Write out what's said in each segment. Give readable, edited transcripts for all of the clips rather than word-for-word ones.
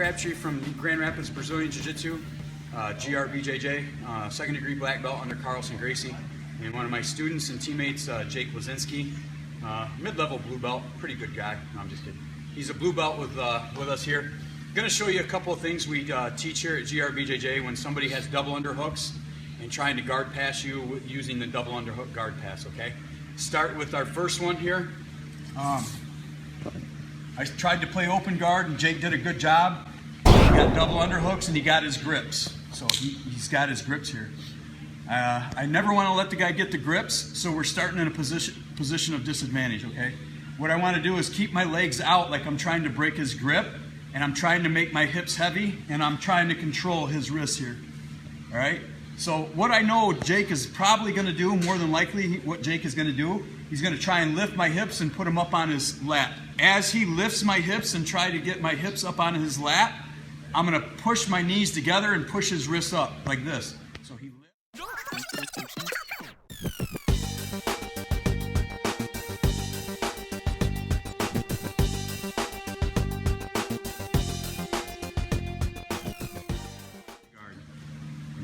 Crabtree from Grand Rapids Brazilian Jiu-Jitsu, GRBJJ, second degree black belt under Carlson Gracie, and one of my students and teammates, Jake Lazinski, mid-level blue belt, pretty good guy. No, I'm just kidding. He's a blue belt with us here. I'm going to show you a couple of things we teach here at GRBJJ when somebody has double underhooks and trying to guard pass you using the double underhook guard pass, okay? Start with our first one here. I tried to play open guard and Jake did a good job. He got double underhooks and he got his grips. So he's got his grips here. I never want to let the guy get the grips, so we're starting in a position of disadvantage, okay? What I want to do is keep my legs out like I'm trying to break his grip, and I'm trying to make my hips heavy, and I'm trying to control his wrists here, all right? So what I know Jake is probably going to do, more than likely what Jake is going to do, he's going to try and lift my hips and put them up on his lap. As he lifts my hips and try to get my hips up on his lap, I'm going to push my knees together and push his wrists up like this. So he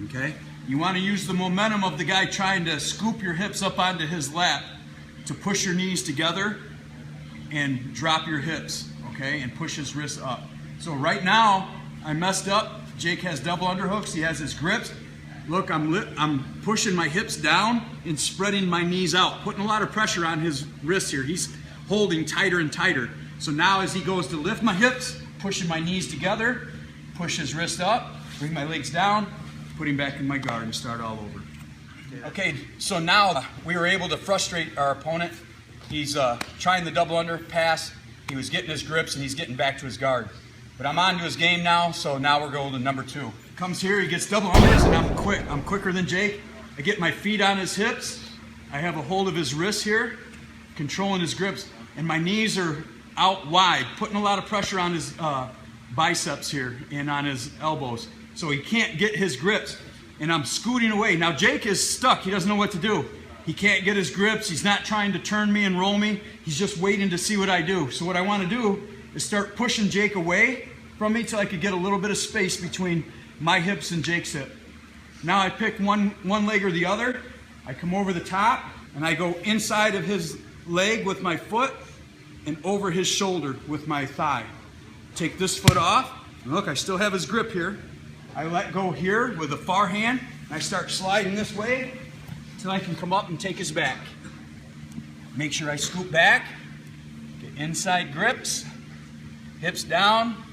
okay? You want to use the momentum of the guy trying to scoop your hips up onto his lap to push your knees together and drop your hips, okay? And push his wrists up. So right now, I messed up. Jake has double underhooks. He has his grips. Look, I'm pushing my hips down and spreading my knees out, putting a lot of pressure on his wrists here. He's holding tighter and tighter. So now as he goes to lift my hips, pushing my knees together, push his wrist up, bring my legs down, put him back in my guard and start all over. Okay, so now we were able to frustrate our opponent. He's trying the double under pass. He was getting his grips and he's getting back to his guard. But I'm on to his game now, so now we're going to number two. Comes here, he gets double unders, and I'm quick. I'm quicker than Jake. I get my feet on his hips. I have a hold of his wrists here, controlling his grips, and my knees are out wide, putting a lot of pressure on his biceps here and on his elbows. So he can't get his grips, and I'm scooting away. Now Jake is stuck. He doesn't know what to do. He can't get his grips. He's not trying to turn me and roll me. He's just waiting to see what I do. So what I want to do is start pushing Jake away from me till I could get a little bit of space between my hips and Jake's hip. Now I pick one leg or the other. I come over the top and I go inside of his leg with my foot and over his shoulder with my thigh. Take this foot off, and look, I still have his grip here. I let go here with the far hand, and I start sliding this way until I can come up and take his back. Make sure I scoop back, get inside grips, hips down,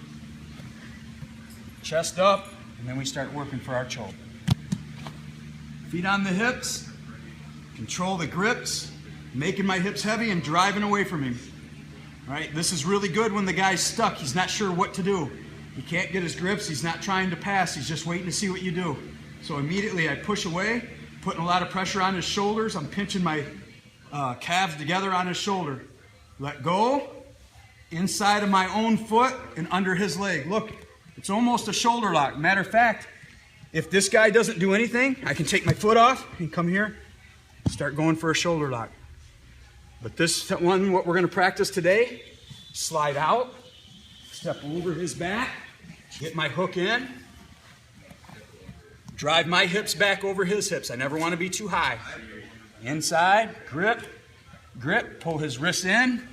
chest up, and then we start working for our choke. Feet on the hips, control the grips, making my hips heavy and driving away from him. All right, this is really good when the guy's stuck. He's not sure what to do. He can't get his grips. He's not trying to pass. He's just waiting to see what you do. So immediately I push away, putting a lot of pressure on his shoulders. I'm pinching my calves together on his shoulder. Let go, inside of my own foot and under his leg. Look, it's almost a shoulder lock. Matter of fact, if this guy doesn't do anything, I can take my foot off and come here, start going for a shoulder lock. But this one, what we're going to practice today, slide out, step over his back, get my hook in, drive my hips back over his hips. I never want to be too high. Inside, grip, grip, pull his wrists in,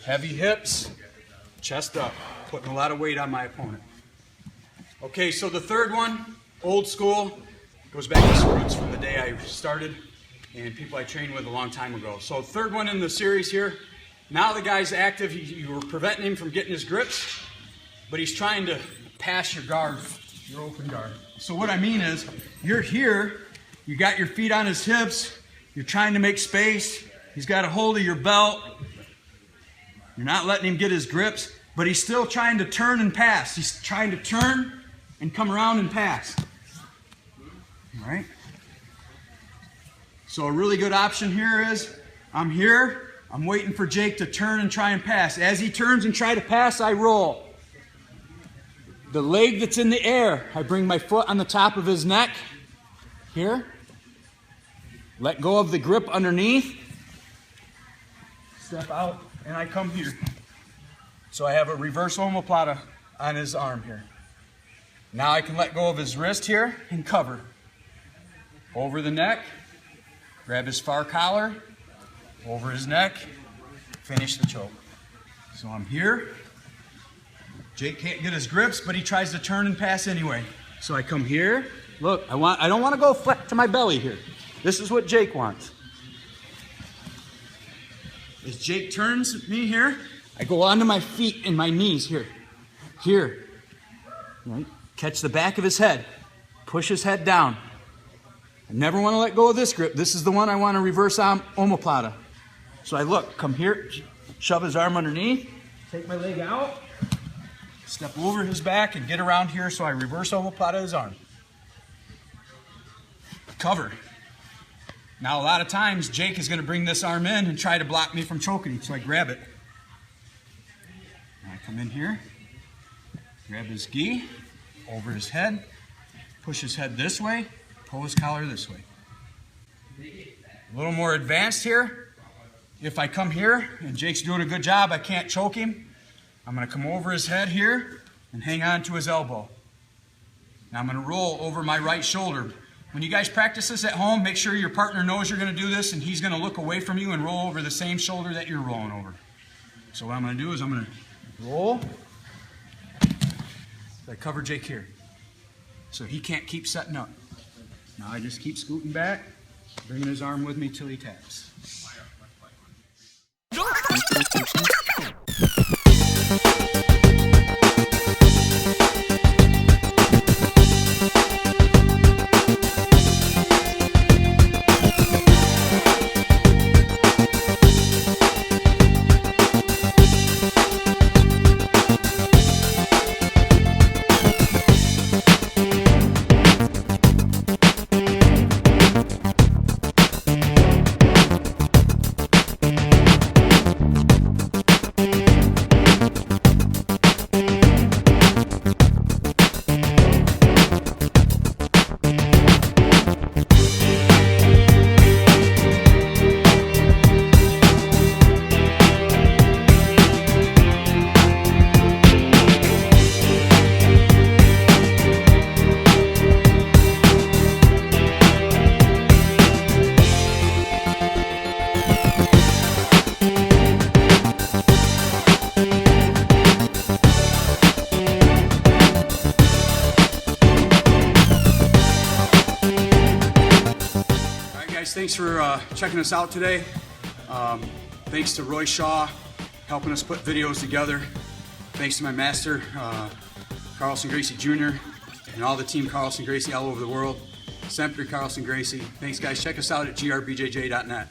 heavy hips, chest up, putting a lot of weight on my opponent. Okay, so the third one, old school, goes back to some roots from the day I started and people I trained with a long time ago. So third one in the series here. Now the guy's active. You were preventing him from getting his grips, but he's trying to pass your guard, your open guard. So what I mean is, you're here, you got your feet on his hips, you're trying to make space, he's got a hold of your belt, you're not letting him get his grips, but he's still trying to turn and pass. He's trying to turn and come around and pass. All right? So a really good option here is, I'm here, I'm waiting for Jake to turn and try and pass. As he turns and try to pass, I roll. The leg that's in the air, I bring my foot on the top of his neck, here. Let go of the grip underneath. Step out, and I come here. So I have a reverse omoplata on his arm here. Now I can let go of his wrist here and cover. Over the neck, grab his far collar, over his neck, finish the choke. So I'm here. Jake can't get his grips, but he tries to turn and pass anyway. So I come here. Look, I don't want to go flat to my belly here. This is what Jake wants. As Jake turns me here, I go onto my feet and my knees here. Here. Right? Catch the back of his head. Push his head down. I never want to let go of this grip. This is the one I want to reverse omoplata. So I look, come here, shove his arm underneath, take my leg out, step over his back and get around here so I reverse omoplata his arm. Cover. Now a lot of times Jake is going to bring this arm in and try to block me from choking him, so I grab it. I come in here, grab his gi, over his head, push his head this way, pull his collar this way. A little more advanced here. If I come here and Jake's doing a good job, I can't choke him. I'm going to come over his head here and hang on to his elbow. Now I'm going to roll over my right shoulder. When you guys practice this at home, make sure your partner knows you're going to do this and he's going to look away from you and roll over the same shoulder that you're rolling over. So what I'm going to do is I'm going to roll. I cover Jake here. So he can't keep setting up. Now I just keep scooting back, bringing his arm with me till he taps. Thanks for checking us out today. Thanks to Roy Shaw helping us put videos together. Thanks to my master, Carlson Gracie Junior, and all the team Carlson Gracie all over the world. Sempre Carlson Gracie. Thanks guys. Check us out at GRBJJ.net.